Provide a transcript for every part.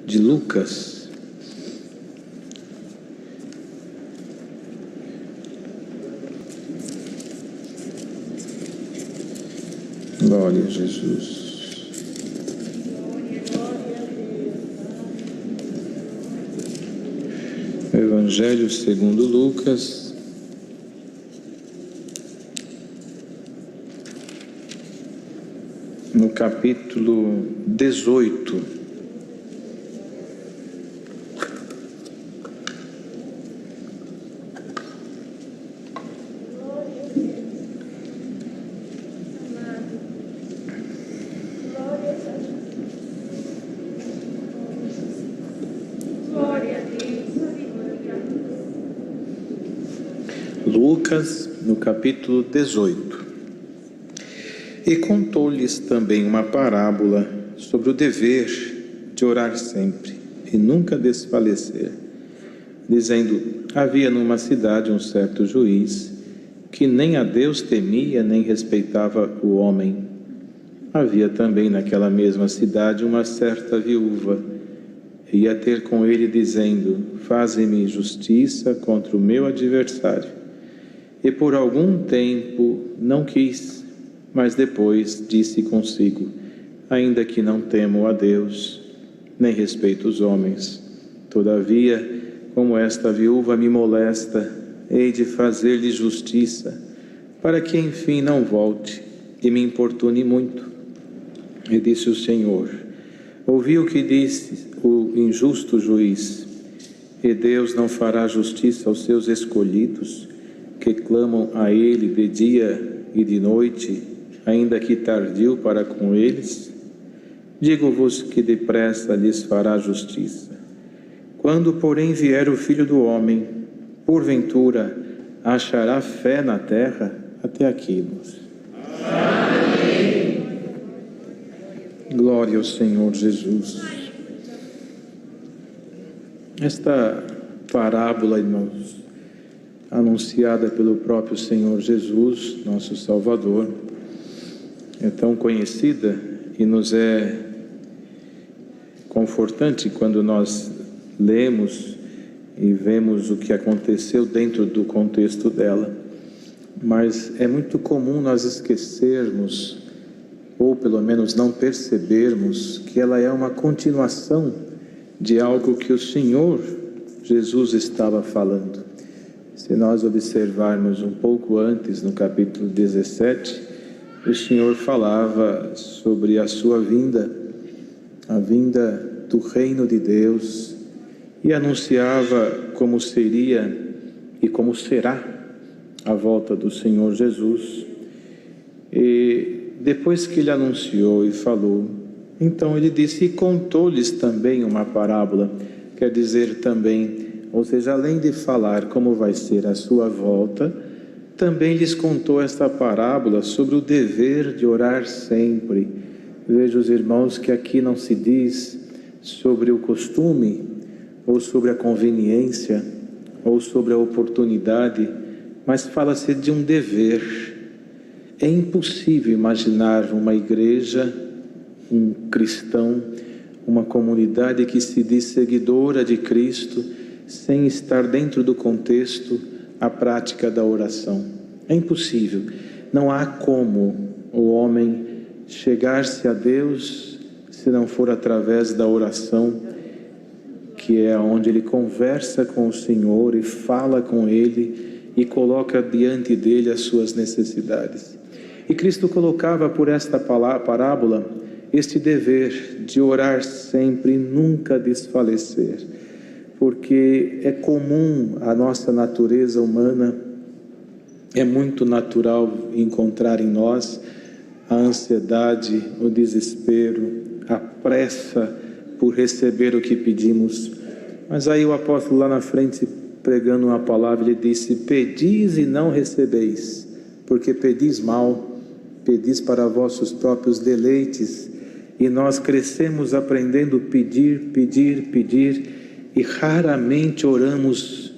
de Lucas. Glória a Jesus. Evangelho segundo Lucas, no capítulo 18. Lucas, no capítulo 18. E contou-lhes também uma parábola sobre o dever de orar sempre e nunca desfalecer, dizendo: havia numa cidade um certo juiz, que nem a Deus temia, nem respeitava o homem. Havia também naquela mesma cidade uma certa viúva, e ia ter com ele, dizendo: faze-me justiça contra o meu adversário. E por algum tempo não quis, mas depois disse consigo: ainda que não temo a Deus, nem respeito os homens, todavia, como esta viúva me molesta, hei de fazer-lhe justiça, para que enfim não volte e me importune muito. E disse o Senhor: ouvi o que disse o injusto juiz, e Deus não fará justiça aos seus escolhidos, que clamam a Ele de dia e de noite, ainda que tardio para com eles? Digo-vos que depressa lhes fará justiça. Quando, porém, vier o Filho do Homem, porventura achará fé na terra? Até aqui, irmãos. Amém. Glória ao Senhor Jesus. Esta parábola, irmãos, anunciada pelo próprio Senhor Jesus, nosso Salvador, é tão conhecida e nos é confortante quando nós lemos e vemos o que aconteceu dentro do contexto dela. Mas é muito comum nós esquecermos, ou pelo menos não percebermos, que ela é uma continuação de algo que o Senhor Jesus estava falando. Se nós observarmos um pouco antes, no capítulo 17, o Senhor falava sobre a sua vinda, a vinda do reino de Deus, e anunciava como seria e como será a volta do Senhor Jesus. E depois que ele anunciou e falou, então ele disse: e contou-lhes também uma parábola, quer dizer também, ou seja, além de falar como vai ser a sua volta, também lhes contou esta parábola sobre o dever de orar sempre. Veja, os irmãos, que aqui não se diz sobre o costume, ou sobre a conveniência, ou sobre a oportunidade, mas fala-se de um dever. É impossível imaginar uma igreja, um cristão, uma comunidade que se diz seguidora de Cristo, sem estar dentro do contexto a prática da oração. É impossível. Não há como o homem chegar-se a Deus se não for através da oração, que é onde ele conversa com o Senhor e fala com Ele e coloca diante dele as suas necessidades. E Cristo colocava por esta parábola este dever de orar sempre e nunca desfalecer, porque é comum a nossa natureza humana, é muito natural encontrar em nós a ansiedade, o desespero, a pressa por receber o que pedimos. Mas aí o apóstolo lá na frente, pregando uma palavra, ele disse: pedis e não recebeis, porque pedis mal, pedis para vossos próprios deleites. E nós crescemos aprendendo pedir, pedir, pedir, e raramente oramos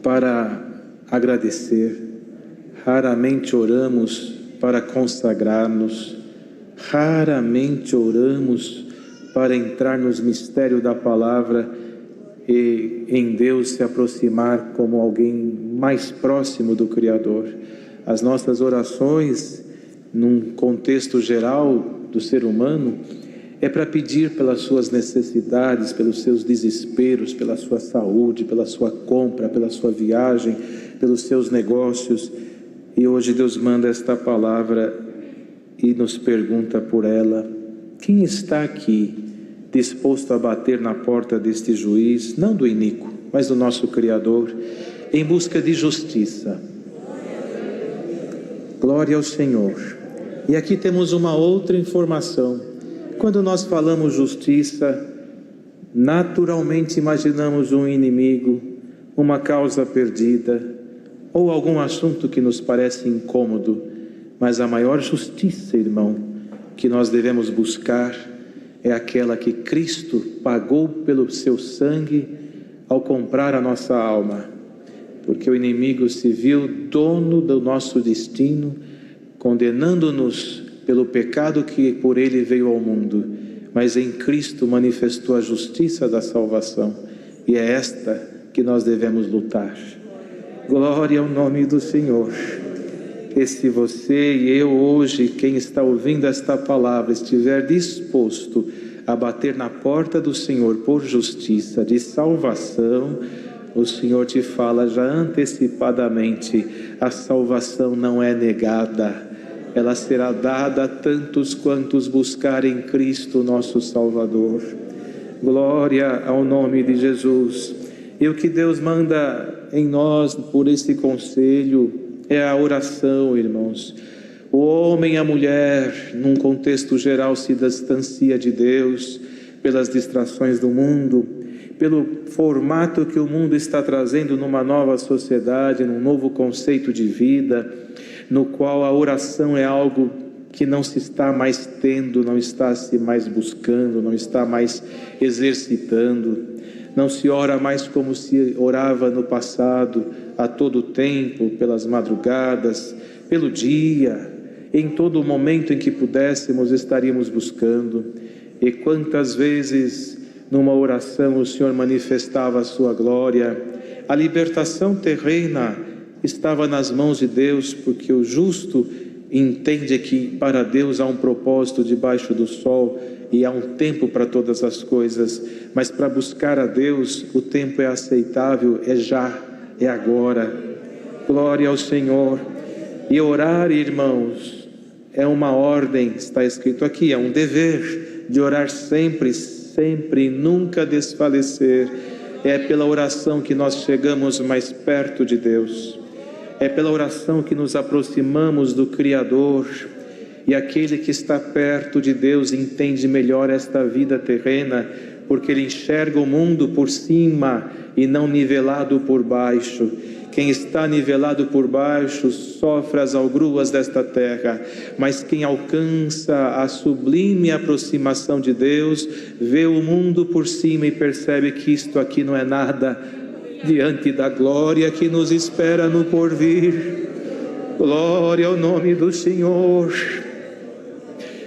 para agradecer, raramente oramos para consagrar-nos, raramente oramos para entrar nos mistérios da palavra e em Deus se aproximar como alguém mais próximo do Criador. As nossas orações, num contexto geral do ser humano, é para pedir pelas suas necessidades, pelos seus desesperos, pela sua saúde, pela sua compra, pela sua viagem, pelos seus negócios. E hoje Deus manda esta palavra e nos pergunta por ela: quem está aqui disposto a bater na porta deste juiz, não do iníquo, mas do nosso Criador, em busca de justiça? Glória ao Senhor. E aqui temos uma outra informação. Quando nós falamos justiça, naturalmente imaginamos um inimigo, uma causa perdida, ou algum assunto que nos parece incômodo. Mas a maior justiça, irmão, que nós devemos buscar é aquela que Cristo pagou pelo seu sangue ao comprar a nossa alma. Porque o inimigo se viu dono do nosso destino, condenando-nos pelo pecado que por ele veio ao mundo, mas em Cristo manifestou a justiça da salvação, e é esta que nós devemos lutar. Glória ao nome do Senhor. E se você e eu hoje, quem está ouvindo esta palavra, estiver disposto a bater na porta do Senhor por justiça, de salvação, o Senhor te fala já antecipadamente: a salvação não é negada, ela será dada a tantos quantos buscarem Cristo nosso Salvador. Glória ao nome de Jesus. E o que Deus manda em nós por esse conselho é a oração, irmãos. O homem e a mulher, num contexto geral, se distancia de Deus pelas distrações do mundo, pelo formato que o mundo está trazendo numa nova sociedade, num novo conceito de vida, no qual a oração é algo que não se está mais tendo, não está se mais buscando, não está mais exercitando. Não se ora mais como se orava no passado, a todo tempo, pelas madrugadas, pelo dia, em todo momento em que pudéssemos estaríamos buscando. E quantas vezes numa oração o Senhor manifestava a sua glória. A libertação terrena estava nas mãos de Deus, porque o justo entende que para Deus há um propósito debaixo do sol e há um tempo para todas as coisas, mas para buscar a Deus o tempo é aceitável, é já, é agora. Glória ao Senhor. E orar, irmãos, é uma ordem, está escrito aqui, é um dever de orar sempre, sempre, nunca desfalecer. É pela oração que nós chegamos mais perto de Deus. É pela oração que nos aproximamos do Criador, e aquele que está perto de Deus entende melhor esta vida terrena, porque ele enxerga o mundo por cima e não nivelado por baixo. Quem está nivelado por baixo sofre as algruas desta terra, mas quem alcança a sublime aproximação de Deus, vê o mundo por cima e percebe que isto aqui não é nada diante da glória que nos espera no porvir. Glória ao nome do Senhor.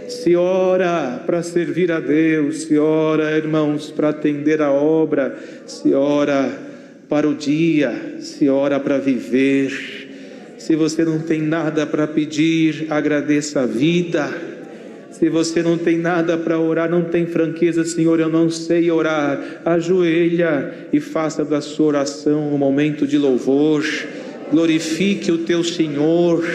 Se ora para servir a Deus, se ora, irmãos, para atender a obra, se ora para o dia, se ora para viver. Se você não tem nada para pedir, agradeça a vida. Se você não tem nada para orar, não tem franqueza: Senhor, eu não sei orar, ajoelha e faça da sua oração um momento de louvor. Glorifique o teu Senhor.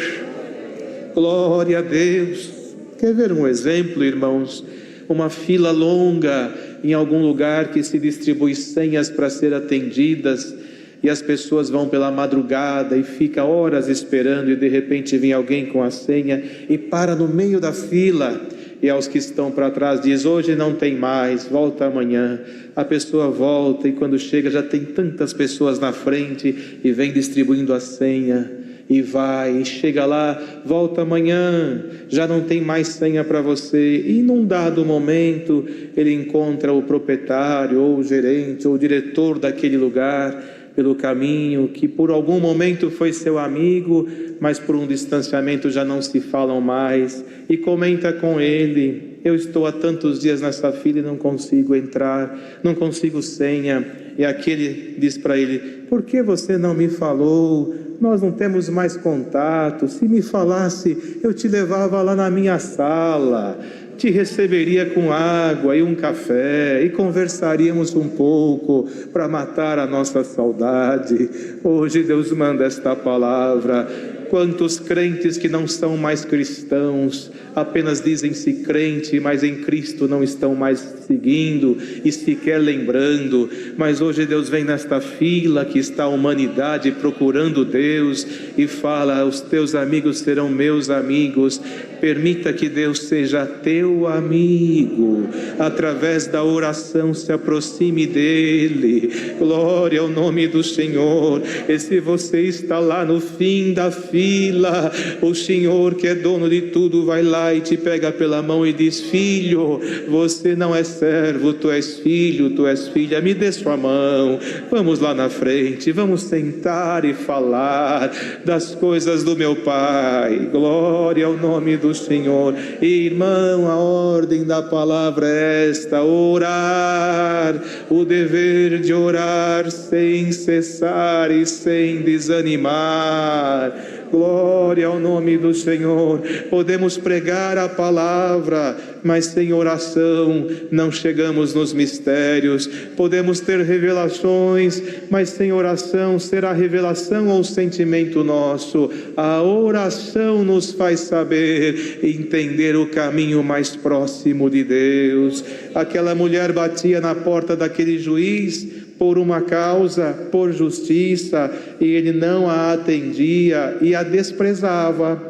Glória a Deus. Quer ver um exemplo, irmãos? Uma fila longa em algum lugar que se distribui senhas para ser atendidas, e as pessoas vão pela madrugada e fica horas esperando, e de repente vem alguém com a senha e para no meio da fila, e aos que estão para trás diz: hoje não tem mais, volta amanhã. A pessoa volta e quando chega já tem tantas pessoas na frente e vem distribuindo a senha. E vai, e chega lá, volta amanhã, já não tem mais senha para você. E num dado momento ele encontra o proprietário, ou o gerente, ou o diretor daquele lugar, pelo caminho, que por algum momento foi seu amigo, mas por um distanciamento já não se falam mais, e comenta com ele: eu estou há tantos dias nessa fila e não consigo entrar, não consigo senha. E aquele diz para ele: por que você não me falou? Nós não temos mais contato. Se me falasse, eu te levava lá na minha sala, te receberia com água e um café e conversaríamos um pouco para matar a nossa saudade. Hoje Deus manda esta palavra. Quantos crentes que não são mais cristãos, apenas dizem-se crente, mas em Cristo não estão mais seguindo e sequer lembrando. Mas hoje Deus vem nesta fila que está a humanidade procurando Deus e fala: os teus amigos serão meus amigos. Permita que Deus seja teu amigo, através da oração se aproxime dele. Glória ao nome do Senhor. E se você está lá no fim da fila, o Senhor, que é dono de tudo, vai lá e te pega pela mão e diz: filho, você não é servo, tu és filho, tu és filha, me dê sua mão, vamos lá na frente, vamos sentar e falar das coisas do meu Pai. Glória ao nome do Senhor. Irmão, a ordem da palavra é esta: orar, o dever de orar sem cessar e sem desanimar. Glória ao nome do Senhor. Podemos pregar a palavra, mas sem oração não chegamos nos mistérios. Podemos ter revelações, mas sem oração será revelação ou sentimento nosso. A oração nos faz saber, entender o caminho mais próximo de Deus. Aquela mulher batia na porta daquele juiz por uma causa, por justiça, e ele não a atendia e a desprezava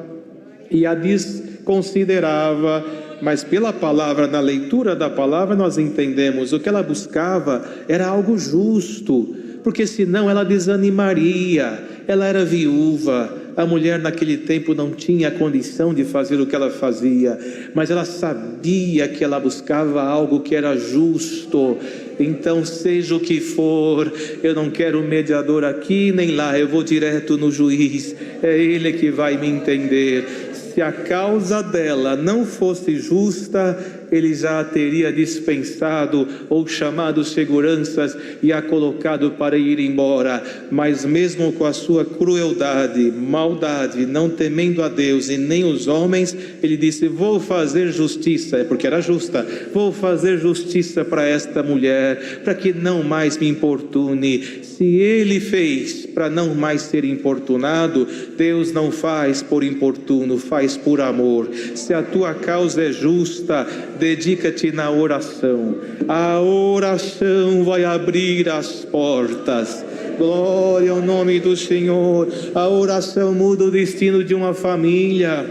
e a desconsiderava. Mas pela palavra, na leitura da palavra, nós entendemos o que ela buscava era algo justo, porque senão ela desanimaria. Ela era viúva. A mulher naquele tempo não tinha condição de fazer o que ela fazia, mas ela sabia que ela buscava algo que era justo. Então, seja o que for, eu não quero mediador aqui nem lá, eu vou direto no juiz, é ele que vai me entender. Se a causa dela não fosse justa, ele já a teria dispensado ou chamado seguranças e a colocado para ir embora. Mas mesmo com a sua crueldade, maldade, não temendo a Deus e nem os homens, ele disse: vou fazer justiça, é porque era justa, vou fazer justiça para esta mulher, para que não mais me importune. Se ele fez para não mais ser importunado, Deus não faz por importuno, faz por amor. Se a tua causa é justa, dedica-te na oração. A oração vai abrir as portas. Glória ao nome do Senhor. A oração muda o destino de uma família.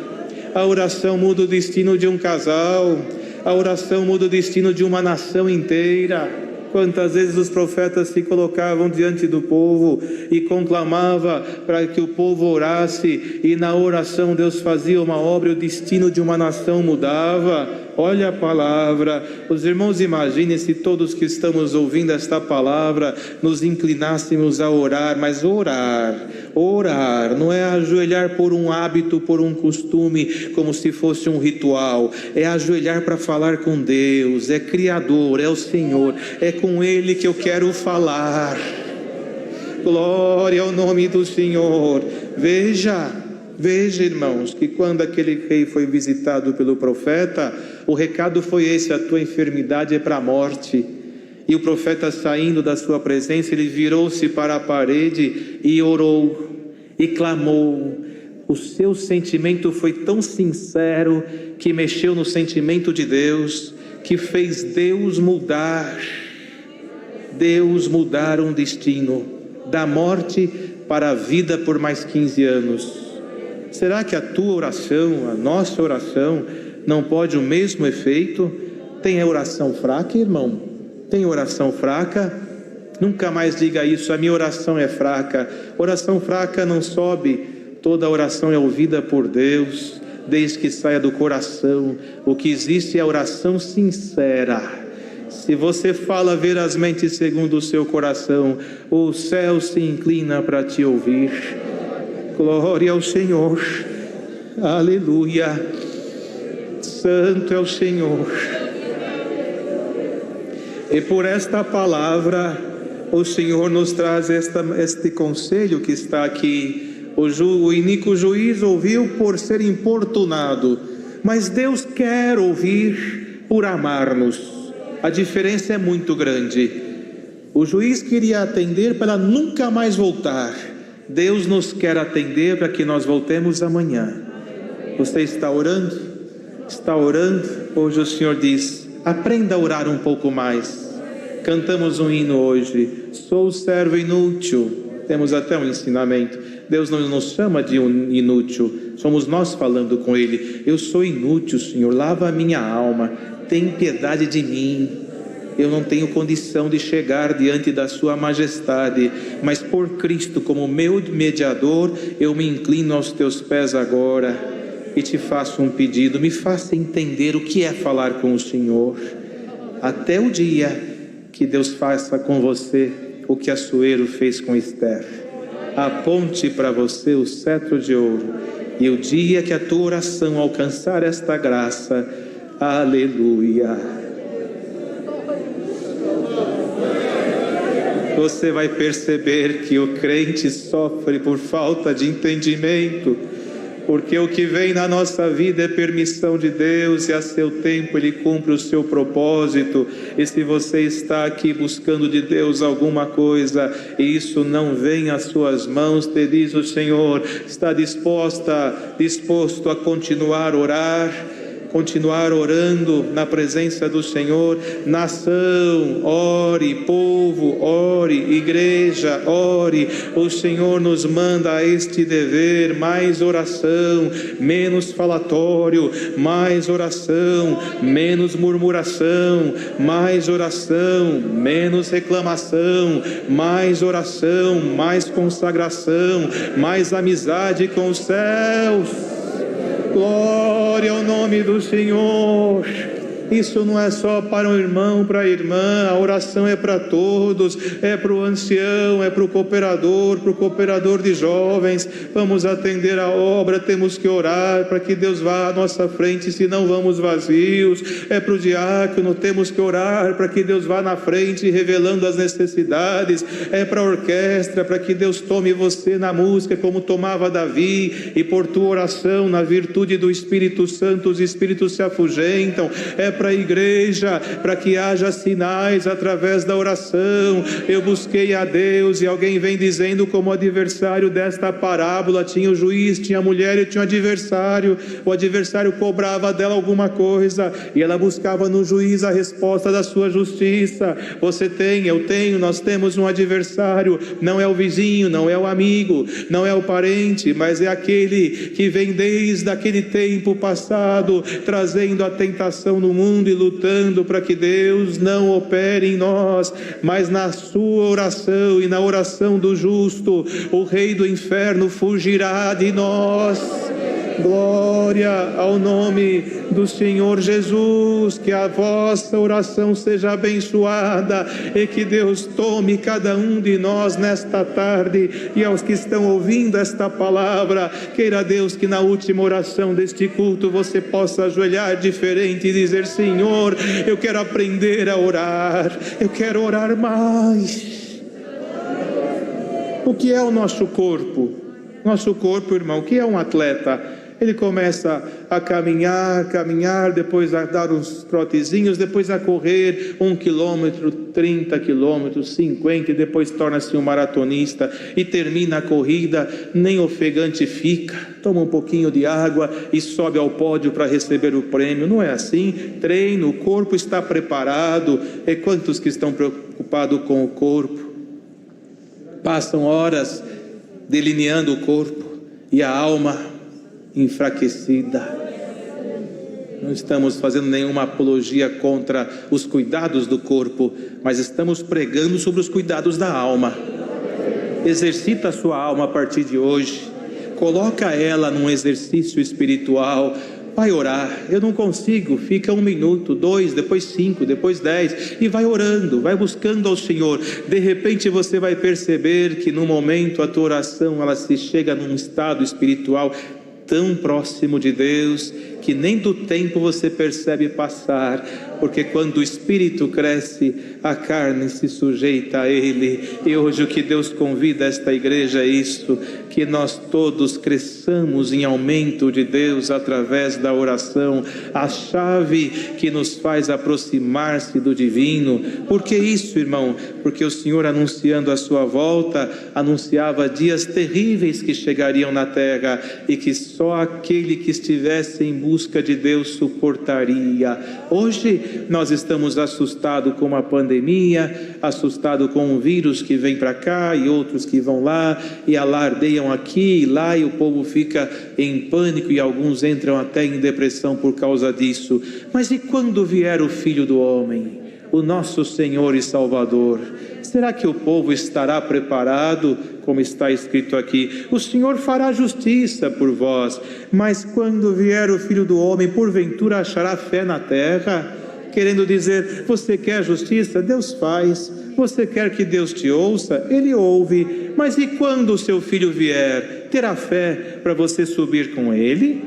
A oração muda o destino de um casal. A oração muda o destino de uma nação inteira. Quantas vezes os profetas se colocavam diante do povo e conclamava para que o povo orasse, e na oração Deus fazia uma obra e o destino de uma nação mudava. Olha a palavra. Os irmãos, imaginem se todos que estamos ouvindo esta palavra nos inclinássemos a orar, mas orar não é ajoelhar por um hábito, por um costume, como se fosse um ritual. É ajoelhar para falar com Deus, é Criador, é o Senhor, é com Ele que eu quero falar. Glória ao nome do Senhor. Veja, irmãos, que quando aquele rei foi visitado pelo profeta, o recado foi esse: a tua enfermidade é para a morte. E o profeta, saindo da sua presença, ele virou-se para a parede e orou e clamou. O seu sentimento foi tão sincero que mexeu no sentimento de Deus, que fez Deus mudar um destino, da morte para a vida por mais 15 anos. Será que a tua oração, a nossa oração, não pode o mesmo efeito? Tem oração fraca, irmão? Tem oração fraca? Nunca mais diga isso: a minha oração é fraca. Oração fraca não sobe. Toda oração é ouvida por Deus, desde que saia do coração. O que existe é a oração sincera. Se você fala verazmente segundo o seu coração, o céu se inclina para te ouvir. Glória ao Senhor. Aleluia. Santo é o Senhor. E por esta palavra, o Senhor nos traz este conselho que está aqui. O iníquo juiz ouviu por ser importunado, mas Deus quer ouvir por amar-nos. A diferença é muito grande. O juiz queria atender para nunca mais voltar. Deus nos quer atender para que nós voltemos amanhã. Você está orando? Está orando? Hoje o Senhor diz: aprenda a orar um pouco mais. Cantamos um hino hoje: sou servo inútil. Temos até um ensinamento. Deus não nos chama de um inútil, somos nós falando com Ele. Eu sou inútil, Senhor, lava a minha alma, tem piedade de mim. Eu não tenho condição de chegar diante da Sua Majestade, mas por Cristo, como meu mediador, eu me inclino aos Teus pés agora e te faço um pedido: me faça entender o que é falar com o Senhor, até o dia que Deus faça com você o que Assuero fez com Esther. Aponte para você o cetro de ouro, e o dia que a tua oração alcançar esta graça, aleluia, você vai perceber que o crente sofre por falta de entendimento, porque o que vem na nossa vida é permissão de Deus, e a seu tempo Ele cumpre o seu propósito. E se você está aqui buscando de Deus alguma coisa, e isso não vem às suas mãos, te diz o Senhor, está disposto a continuar a orar, continuar orando na presença do Senhor. Nação, ore. Povo, ore. Igreja, ore. O Senhor nos manda a este dever: mais oração, menos falatório, mais oração, menos murmuração, mais oração, menos reclamação, mais oração, mais consagração, mais amizade com os céus. Glória ao nome do Senhor. Isso não é só para um irmão, para a irmã, a oração é para todos, é para o ancião, é para o cooperador de jovens. Vamos atender a obra, temos que orar para que Deus vá à nossa frente, senão vamos vazios. É para o diácono, temos que orar para que Deus vá na frente, revelando as necessidades. É para a orquestra, para que Deus tome você na música, como tomava Davi, e por tua oração, na virtude do Espírito Santo, os espíritos se afugentam. É para a igreja, para que haja sinais através da oração. Eu busquei a Deus, e alguém vem dizendo como adversário desta parábola: tinha o juiz, tinha a mulher e tinha o adversário. O adversário cobrava dela alguma coisa, e ela buscava no juiz a resposta da sua justiça. Você tem, eu tenho, nós temos um adversário. Não é o vizinho, não é o amigo, não é o parente, mas é aquele que vem desde aquele tempo passado, trazendo a tentação no mundo e lutando para que Deus não opere em nós. Mas na sua oração e na oração do justo, o rei do inferno fugirá de nós. Glória ao nome do Senhor Jesus. Que a vossa oração seja abençoada, e que Deus tome cada um de nós nesta tarde, e aos que estão ouvindo esta palavra, queira Deus que na última oração deste culto você possa ajoelhar diferente e dizer: Senhor, eu quero aprender a orar, eu quero orar mais. O que é o nosso corpo? Nosso corpo, irmão, o que é um atleta? Ele começa a caminhar, depois a dar uns trotezinhos, depois a correr 1 quilômetro, 30 quilômetros, 50, e depois torna-se um maratonista e termina a corrida, nem ofegante fica, toma um pouquinho de água e sobe ao pódio para receber o prêmio. Não é assim. Treino, o corpo está preparado. E quantos que estão preocupados com o corpo? Passam horas delineando o corpo e a alma enfraquecida. Não estamos fazendo nenhuma apologia contra os cuidados do corpo, mas estamos pregando sobre os cuidados da alma. Exercita a sua alma a partir de hoje. Coloca ela num exercício espiritual. Vai orar. Eu não consigo. Fica 1 minuto, 2, depois 5, depois 10. E vai orando, vai buscando ao Senhor. De repente você vai perceber que no momento a tua oração, ela se chega num estado espiritual tão próximo de Deus, que nem do tempo você percebe passar, porque quando o Espírito cresce, a carne se sujeita a Ele. E hoje o que Deus convida esta igreja é isso, que nós todos cresçamos em aumento de Deus através da oração, a chave que nos faz aproximar-se do divino. Por que isso, irmão? Porque o Senhor, anunciando a sua volta, anunciava dias terríveis que chegariam na terra e que só aquele que estivesse em busca de Deus suportaria. Hoje nós estamos assustados com a pandemia, assustados com um vírus que vem para cá e outros que vão lá e alardeiam aqui e lá, e o povo fica em pânico e alguns entram até em depressão por causa disso. Mas e quando vier o Filho do Homem, o nosso Senhor e Salvador? Será que o povo estará preparado? Como está escrito aqui, o Senhor fará justiça por vós, mas quando vier o Filho do Homem, porventura achará fé na terra? Querendo dizer, você quer justiça? Deus faz. Você quer que Deus te ouça? Ele ouve. Mas e quando o seu filho vier, terá fé para você subir com ele?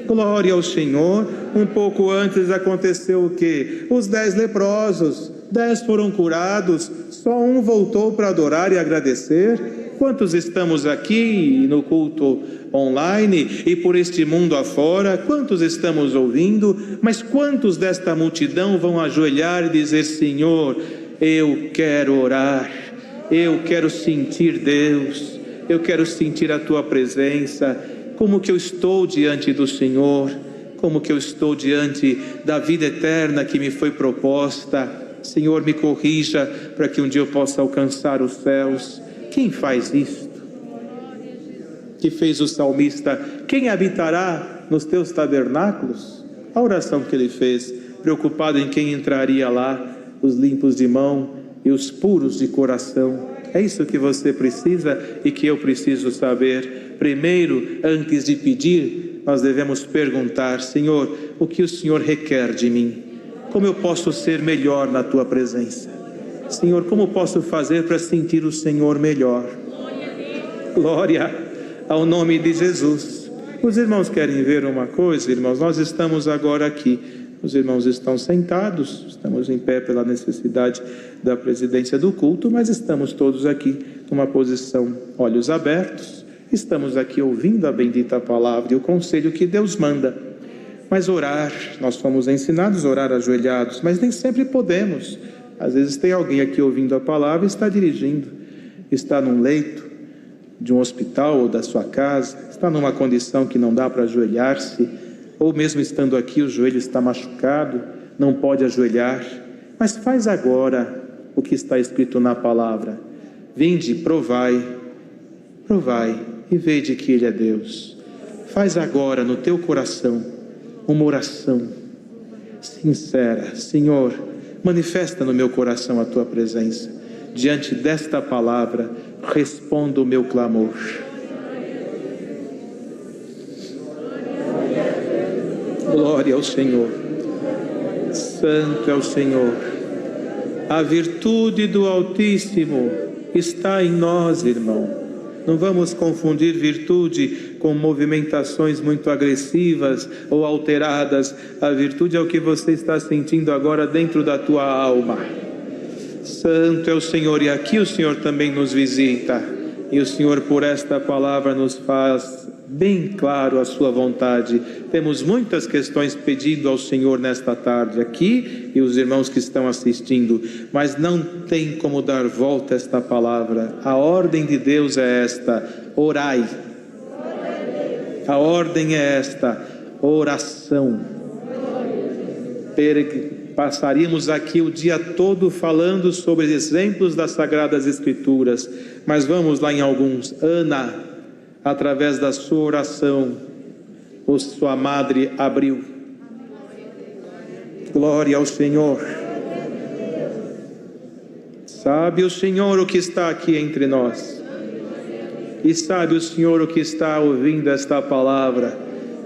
Glória ao Senhor. Um pouco antes aconteceu o quê? Os 10 leprosos, 10 foram curados, só um voltou para adorar e agradecer. Quantos estamos aqui no culto online e por este mundo afora? Quantos estamos ouvindo? Mas quantos desta multidão vão ajoelhar e dizer: Senhor, eu quero orar, eu quero sentir Deus, eu quero sentir a Tua presença. Como que eu estou diante do Senhor? Como que eu estou diante da vida eterna que me foi proposta? Senhor, me corrija para que um dia eu possa alcançar os céus. Quem faz isto? Que fez o salmista: quem habitará nos teus tabernáculos? A oração que ele fez, preocupado em quem entraria lá, os limpos de mão e os puros de coração. É isso que você precisa e que eu preciso saber. Primeiro, antes de pedir, nós devemos perguntar: Senhor, o que o Senhor requer de mim? Como eu posso ser melhor na Tua presença? Senhor, como posso fazer para sentir o Senhor melhor? Glória ao nome de Jesus. Os irmãos querem ver uma coisa, irmãos? Nós estamos agora aqui. Os irmãos estão sentados, estamos em pé pela necessidade da presidência do culto, mas estamos todos aqui numa posição, olhos abertos. Estamos aqui ouvindo a bendita palavra e o conselho que Deus manda. Mas orar, nós fomos ensinados a orar ajoelhados, mas nem sempre podemos. Às vezes tem alguém aqui ouvindo a palavra e está dirigindo, está num leito de um hospital ou da sua casa, está numa condição que não dá para ajoelhar-se, ou mesmo estando aqui o joelho está machucado, não pode ajoelhar. Mas faz agora o que está escrito na palavra: vinde, provai e vede que Ele é Deus. Faz agora no teu coração uma oração sincera: Senhor, manifesta no meu coração a Tua presença. Diante desta palavra, responda o meu clamor. Glória ao Senhor. Santo é o Senhor. A virtude do Altíssimo está em nós, irmão. Não vamos confundir virtude com movimentações muito agressivas ou alteradas. A virtude é o que você está sentindo agora dentro da tua alma. Santo é o Senhor, e aqui o Senhor também nos visita. E o Senhor, por esta palavra, nos faz bem claro a sua vontade. Temos muitas questões pedindo ao Senhor nesta tarde aqui, e os irmãos que estão assistindo, mas não tem como dar volta a esta palavra. A ordem de Deus é esta: orai. A ordem é esta: oração. Passaríamos aqui o dia todo falando sobre exemplos das Sagradas Escrituras, mas vamos lá em alguns. Ana, através da sua oração, sua madre abriu. Glória ao Senhor. Sabe o Senhor o que está aqui entre nós, e sabe o Senhor o que está ouvindo esta palavra.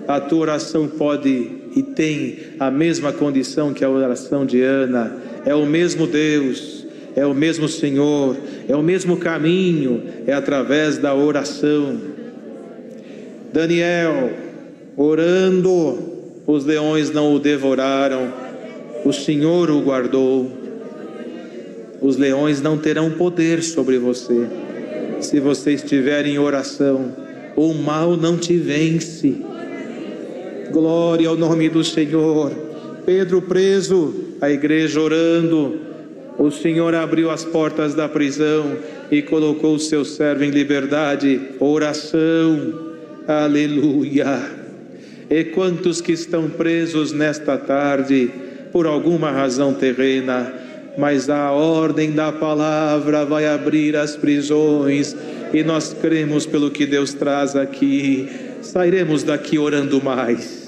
A tua oração pode e tem a mesma condição que a oração de Ana. É o mesmo Deus, é o mesmo Senhor, é o mesmo caminho, é através da oração. Daniel, orando, os leões não o devoraram, o Senhor o guardou. Os leões não terão poder sobre você, se você estiver em oração. O mal não te vence. Glória ao nome do Senhor. Pedro preso, a igreja orando. O Senhor abriu as portas da prisão e colocou o seu servo em liberdade. Oração. Aleluia. E quantos que estão presos nesta tarde, por alguma razão terrena, mas a ordem da palavra vai abrir as prisões, e nós cremos pelo que Deus traz aqui. Sairemos daqui orando mais,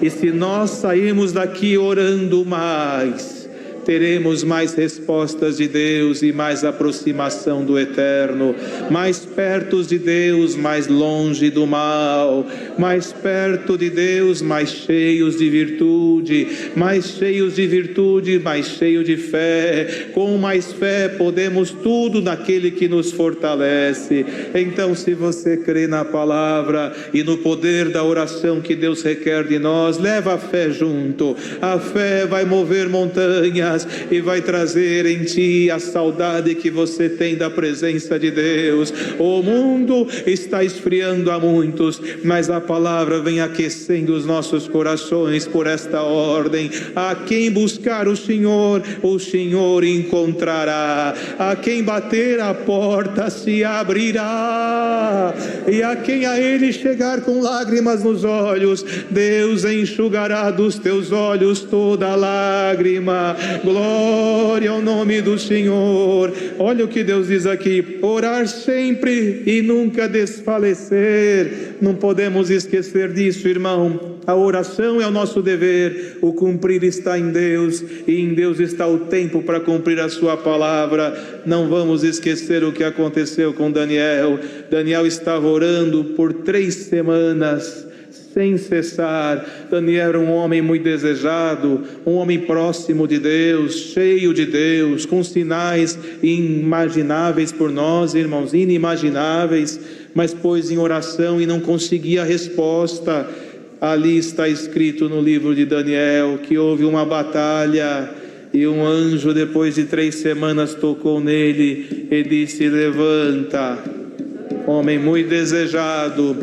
e se nós sairmos daqui orando mais, teremos mais respostas de Deus e mais aproximação do Eterno, mais perto de Deus, mais longe do mal, mais perto de Deus, mais cheios de virtude, mais cheios de virtude, mais cheios de fé. Com mais fé podemos tudo naquele que nos fortalece. Então, se você crê na palavra e no poder da oração que Deus requer de nós, leva a fé junto. A fé vai mover montanhas e vai trazer em ti a saudade que você tem da presença de Deus. O mundo está esfriando a muitos, mas a palavra vem aquecendo os nossos corações por esta ordem. A quem buscar o Senhor encontrará. A quem bater a porta se abrirá. E a quem a Ele chegar com lágrimas nos olhos, Deus enxugará dos teus olhos toda lágrima. Glória ao nome do Senhor. Olha o que Deus diz aqui: orar sempre e nunca desfalecer. Não podemos esquecer disso, irmão. A oração é o nosso dever, o cumprir está em Deus, e em Deus está o tempo para cumprir a sua palavra. Não vamos esquecer o que aconteceu com Daniel. Daniel estava orando por 3 semanas, sem cessar. Daniel era um homem muito desejado, um homem próximo de Deus, cheio de Deus, com sinais inimagináveis por nós, irmãos, inimagináveis, mas pôs em oração e não conseguia a resposta. Ali está escrito no livro de Daniel que houve uma batalha e um anjo, depois de 3 semanas, tocou nele e disse: levanta, homem muito desejado,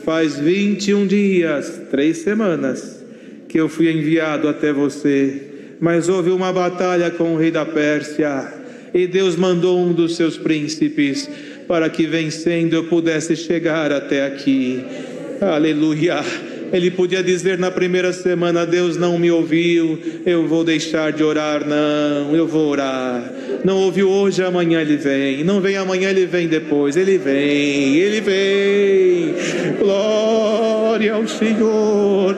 faz 21 dias, 3 semanas, que eu fui enviado até você, mas houve uma batalha com o rei da Pérsia, e Deus mandou um dos seus príncipes para que, vencendo, eu pudesse chegar até aqui. Aleluia. Ele podia dizer na primeira semana: Deus não me ouviu, eu vou deixar de orar. Não, eu vou orar. Não ouviu hoje, amanhã ele vem. Não vem amanhã, ele vem depois. Ele vem, ele vem. Glória ao Senhor.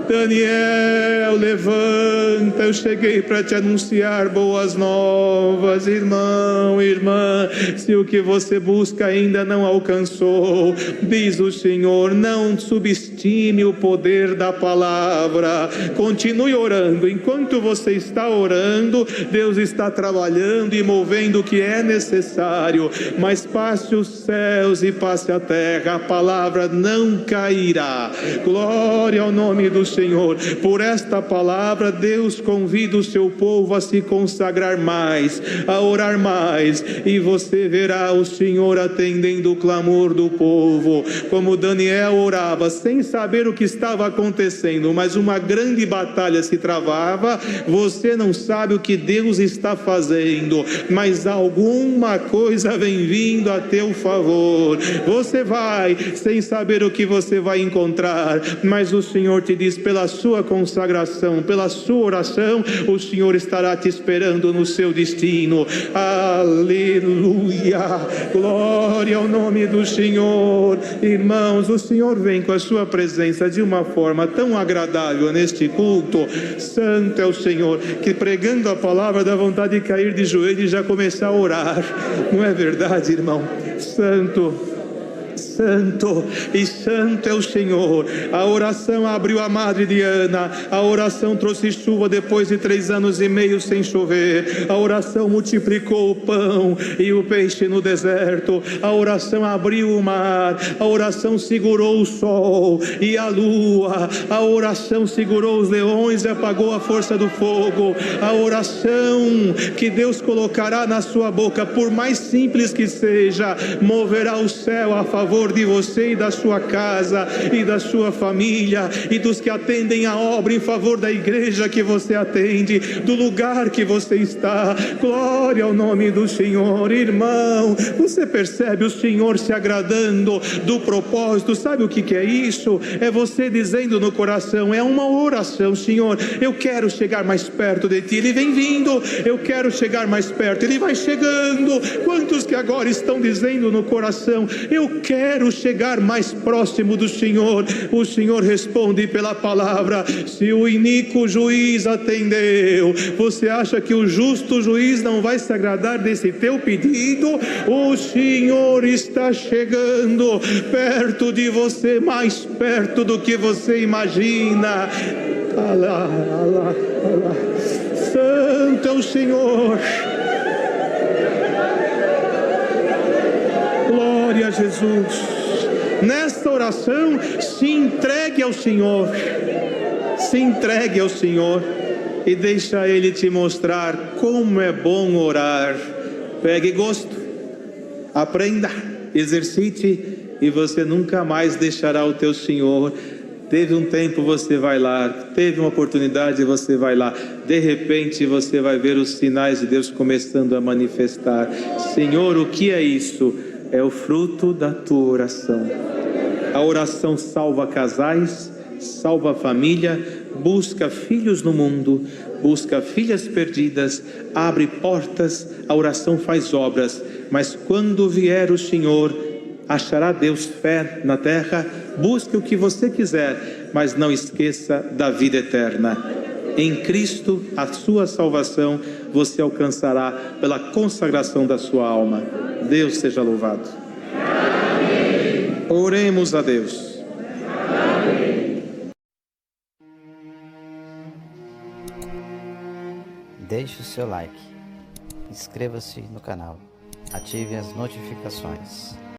Daniel, levanta, eu cheguei para te anunciar boas novas. Irmão, irmã, se o que você busca ainda não alcançou, diz o Senhor, não subestime o poder da palavra. Continue orando. Enquanto você está orando, Deus está trabalhando e movendo o que é necessário. Mas passe os céus e passe a terra, a palavra não cairá. Glória ao nome do Senhor. Por esta palavra, Deus convida o seu povo a se consagrar mais, a orar mais, e você verá o Senhor atendendo o clamor do povo. Como Daniel orava sem saber o que estava acontecendo, mas uma grande batalha se travava. Você não sabe o que Deus está fazendo, mas alguma coisa vem vindo a teu favor. Você vai sem saber o que você vai encontrar, mas o Senhor te diz: pela sua consagração, pela sua oração, o Senhor estará te esperando no seu destino. Aleluia, glória ao nome do Senhor. Irmãos, o Senhor vem com a sua presença de uma forma tão agradável neste culto. Santo é o Senhor, que pregando a palavra dá vontade de cair de joelhos e já começar a orar. Não é verdade, irmão? Santo Santo e santo é o Senhor. A oração abriu a madre de Ana, a oração trouxe chuva depois de 3 anos e meio sem chover, a oração multiplicou o pão e o peixe no deserto, a oração abriu o mar, a oração segurou o sol e a lua, a oração segurou os leões e apagou a força do fogo. A oração que Deus colocará na sua boca, por mais simples que seja, moverá o céu a favor de você e da sua casa e da sua família e dos que atendem a obra em favor da igreja que você atende, do lugar que você está. Glória ao nome do Senhor. Irmão, você percebe o Senhor se agradando do propósito? Sabe o que é isso? É você dizendo no coração, é uma oração: Senhor, eu quero chegar mais perto de Ti. Ele vem vindo, eu quero chegar mais perto, Ele vai chegando. Quantos que agora estão dizendo no coração, eu quero chegar mais próximo do Senhor? O Senhor responde pela palavra. Se o iníquo juiz atendeu, você acha que o justo juiz não vai se agradar desse teu pedido? O Senhor está chegando perto de você, mais perto do que você imagina. Alá, alá, alá. Santo é o Senhor. Glória a Jesus. Nesta oração, se entregue ao Senhor. Se entregue ao Senhor e deixa Ele te mostrar como é bom orar. Pegue gosto, aprenda, exercite e você nunca mais deixará o teu Senhor. Teve um tempo, você vai lá. Teve uma oportunidade, você vai lá. De repente você vai ver os sinais de Deus começando a manifestar. Senhor, o que é isso? É o fruto da tua oração. A oração salva casais, salva a família, busca filhos no mundo, busca filhas perdidas, abre portas. A oração faz obras. Mas quando vier o Senhor, achará Deus fé na terra? Busque o que você quiser, mas não esqueça da vida eterna. Em Cristo, a sua salvação você alcançará pela consagração da sua alma. Deus seja louvado. Amém. Oremos a Deus. Amém. Deixe o seu like, inscreva-se no canal, ative as notificações.